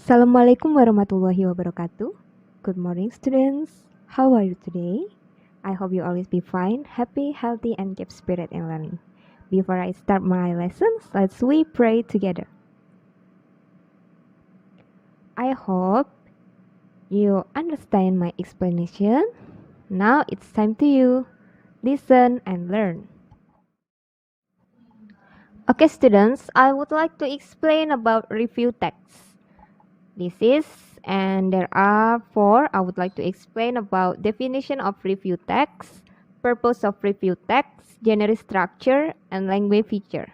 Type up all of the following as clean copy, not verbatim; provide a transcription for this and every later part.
Assalamualaikum warahmatullahi wabarakatuh. Good morning, students. How are you today? I hope you always be fine, happy, healthy, and keep spirit in learning. Before I start my lessons, let's we pray together. I hope you understand my explanation. Now it's time to you. Listen and learn. Okay, students, I would like to explain about review text. There are four. I would like to explain about definition of review text, purpose of review text, genre structure, and language feature.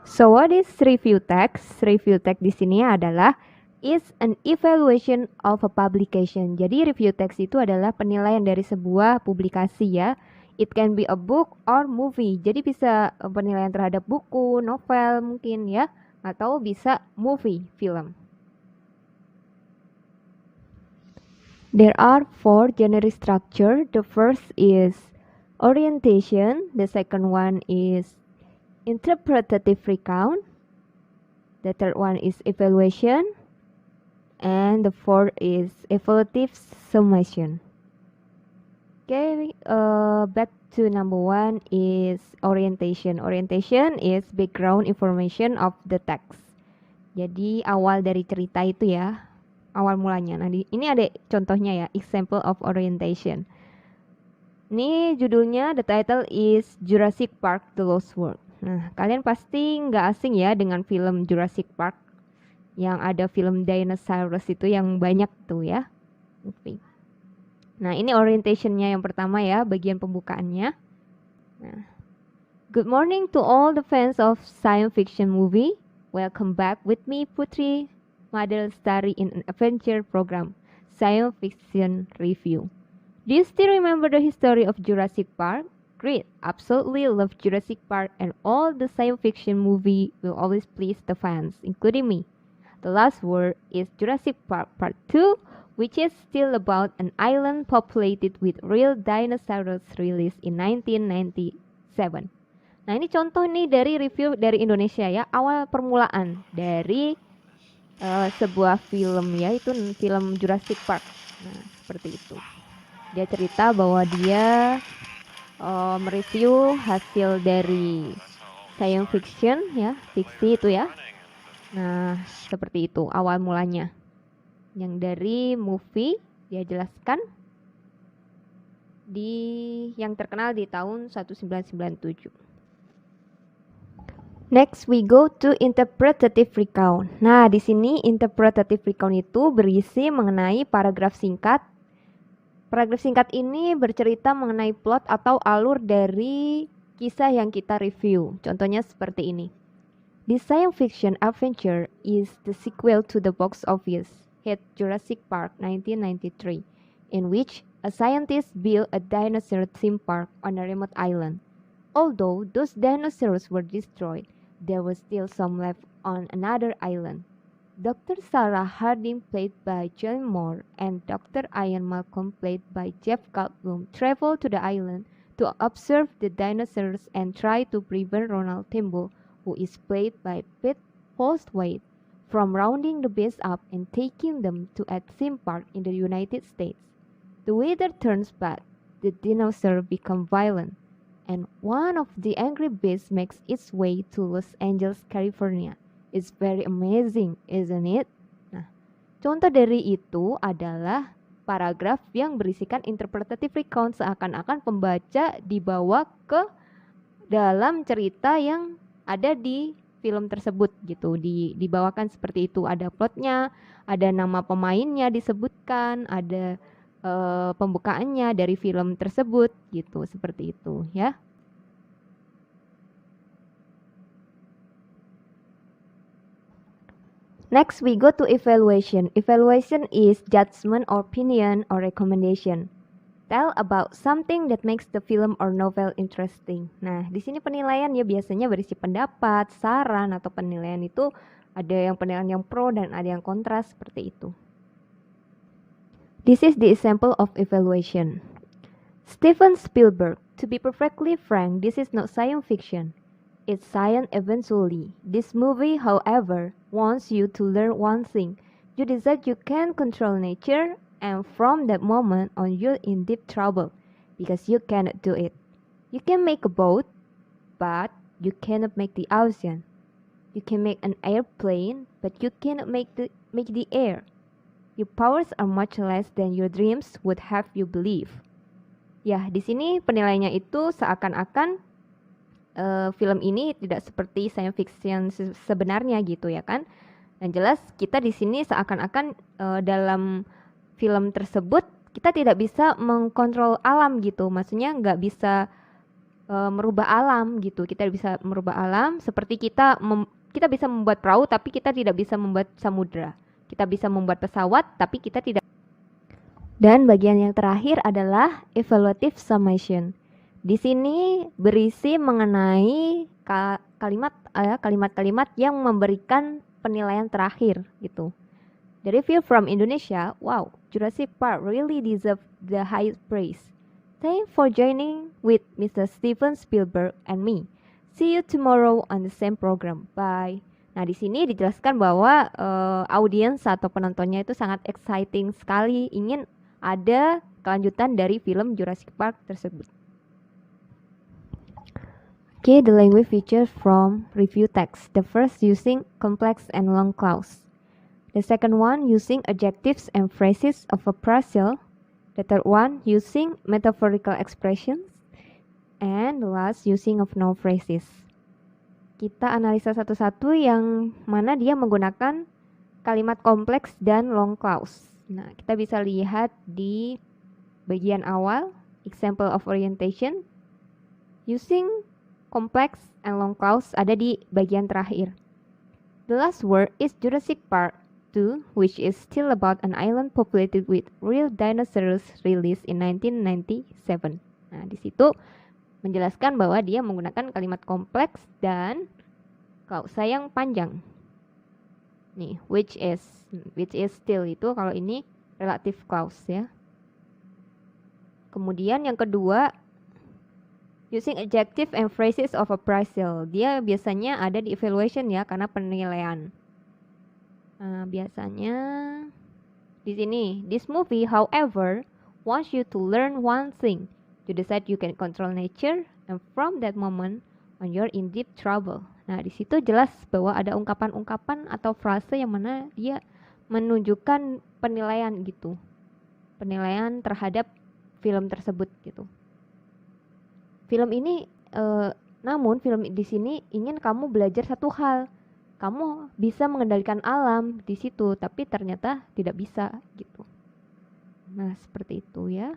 So what is review text? Review text di sini adalah is an evaluation of a publication. Jadi review text itu adalah penilaian dari sebuah publikasi ya. It can be a book or movie. Jadi bisa penilaian terhadap buku, novel mungkin ya, atau bisa movie, film. There are four genre structure. The first is orientation. The second one is interpretative recount. The third one is evaluation. And the fourth is evaluative summation. Okay, back to number one is orientation. Orientation is background information of the text. Jadi awal dari cerita itu ya, awal mulanya. Nah, ini ada contohnya ya, example of orientation. Ini judulnya, the title is Jurassic Park: The Lost World. Nah, kalian pasti nggak asing ya dengan film Jurassic Park yang ada film dinosaurus itu yang banyak tuh ya. Oke. Nah, ini orientationnya yang pertama ya, bagian pembukaannya. Nah, good morning to all the fans of science fiction movie. Welcome back with me, Putri, model study in an adventure program, Science Fiction Review. Do you still remember the history of Jurassic Park? Great, absolutely love Jurassic Park, and all the science fiction movie will always please the fans, including me. The last word is Jurassic Park Part 2, which is still about an island populated with real dinosaurs released in 1997. Nah, ini contoh nih dari review dari Indonesia ya, awal permulaan dari sebuah film ya, itu film Jurassic Park. Nah, seperti itu. Dia cerita bahwa dia mereview hasil dari science fiction ya, fiksi itu ya. Nah, seperti itu awal mulanya. Yang dari movie dia jelaskan yang terkenal di tahun 1997. Next we go to interpretative recount. Nah, di sini interpretative recount itu berisi mengenai paragraf singkat. Paragraf singkat ini bercerita mengenai plot atau alur dari kisah yang kita review. Contohnya seperti ini. This science fiction adventure is the sequel to the box office hit Jurassic Park 1993, in which a scientist built a dinosaur theme park on a remote island. Although those dinosaurs were destroyed, there was still some left on another island. Dr. Sarah Harding, played by Julianne Moore, and Dr. Ian Malcolm, played by Jeff Goldblum, travel to the island to observe the dinosaurs and try to prevent Ronald Timbo, who is played by Pete Holsworth, from rounding the beasts up and taking them to a theme park in the United States. The weather turns bad, the dinosaurs become violent, and one of the angry beasts makes its way to Los Angeles, California. It's very amazing, isn't it? Nah, contoh dari itu adalah paragraf yang berisikan interpretative recount, seakan-akan pembaca dibawa ke dalam cerita yang ada di film tersebut gitu, dibawakan seperti itu. Ada plotnya, ada nama pemainnya disebutkan, ada pembukaannya dari film tersebut gitu, seperti itu ya. Next we go to evaluation. Evaluation is judgment or opinion or recommendation. Tell about something that makes the film or novel interesting. Nah, di sini penilaian ya biasanya berisi pendapat, saran, atau penilaian itu ada yang penilaian yang pro dan ada yang kontra seperti itu. This is the example of evaluation. Steven Spielberg, to be perfectly frank, this is not science fiction. its science eventually. This movie, however, wants you to learn one thing. You decide you can control nature, and from that moment on you're in deep trouble because you cannot do it. You can make a boat, but you cannot make the ocean. You can make an airplane, but you cannot make the air. Your powers are much less than your dreams would have you believe. Ya, di sini penilaiannya itu seakan-akan film ini tidak seperti science fiction sebenarnya gitu ya kan. Dan jelas kita di sini seakan-akan dalam film tersebut kita tidak bisa mengkontrol alam gitu. Maksudnya nggak bisa merubah alam gitu. Kita bisa merubah alam seperti kita bisa membuat perahu tapi kita tidak bisa membuat samudra. Kita bisa membuat pesawat tapi kita tidak. Dan bagian yang terakhir adalah evaluative summation. Di sini berisi mengenai kalimat-kalimat yang memberikan penilaian terakhir gitu. The review from Indonesia, wow, Jurassic Park really deserve the highest praise. Thanks for joining with Mr. Steven Spielberg and me. See you tomorrow on the same program. Bye. Nah, di sini dijelaskan bahwa audiens atau penontonnya itu sangat exciting sekali ingin ada kelanjutan dari film Jurassic Park tersebut. Okay, the language features from review text. The first using complex and long clause. The second one using adjectives and phrases of appraisal. The third one using metaphorical expressions. And the last using of noun phrases. Kita analisa satu-satu yang mana dia menggunakan kalimat kompleks dan long clause. Nah, kita bisa lihat di bagian awal, example of orientation, using complex and long clause ada di bagian terakhir. The last word is Jurassic Park 2, which is still about an island populated with real dinosaurs released in 1997. Nah, di situ menjelaskan bahwa dia menggunakan kalimat kompleks dan klausa yang panjang. Nih, which is still itu kalau ini relative clause ya. Kemudian yang kedua, using adjective and phrases of appraisal. Dia biasanya ada di evaluation ya karena penilaian. Nah, biasanya di sini, this movie however wants you to learn one thing. You decide you can control nature and from that moment on you're in deep trouble. Nah, di situ jelas bahwa ada ungkapan-ungkapan atau frase yang mana dia menunjukkan penilaian gitu. Penilaian terhadap film tersebut gitu. Film ini namun film di sini ingin kamu belajar satu hal. Kamu bisa mengendalikan alam di situ, tapi ternyata tidak bisa gitu. Nah, seperti itu ya.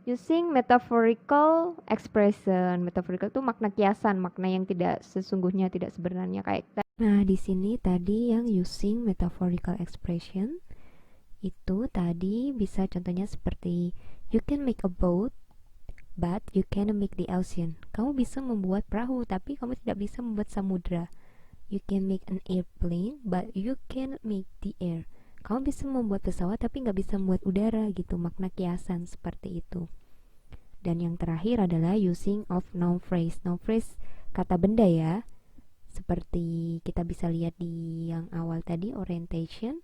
Using metaphorical expression. Metaphorical itu makna kiasan, makna yang tidak sesungguhnya, tidak sebenarnya kayak. Nah, di sini tadi yang using metaphorical expression itu tadi bisa contohnya seperti you can make a boat but you cannot make the ocean. Kamu bisa membuat perahu tapi kamu tidak bisa membuat samudra. You can make an airplane but you cannot make the air. Kamu bisa membuat pesawat tapi nggak bisa membuat udara gitu, makna kiasan seperti itu. Dan yang terakhir adalah using of noun phrase. Noun phrase kata benda ya, seperti kita bisa lihat di yang awal tadi orientation,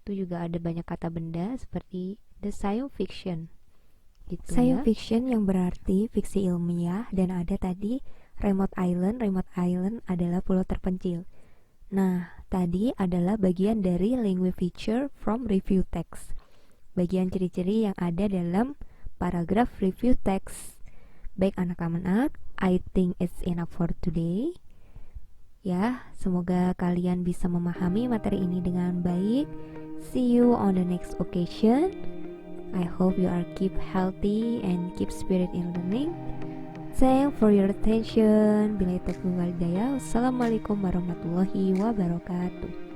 itu juga ada banyak kata benda seperti the science fiction gitu. Science fiction yang berarti fiksi ilmiah, dan ada tadi remote island. Remote island adalah pulau terpencil. Nah, tadi adalah bagian dari language feature from review text. Bagian ciri-ciri yang ada dalam paragraf review text. Baik anak-anak, I think it's enough for today. Ya, semoga kalian bisa memahami materi ini dengan baik. See you on the next occasion. I hope you are keep healthy and keep spirit in learning. Thanks for your attention. Billahi taufiq wal hidayah. Wassalamualaikum warahmatullahi wabarakatuh.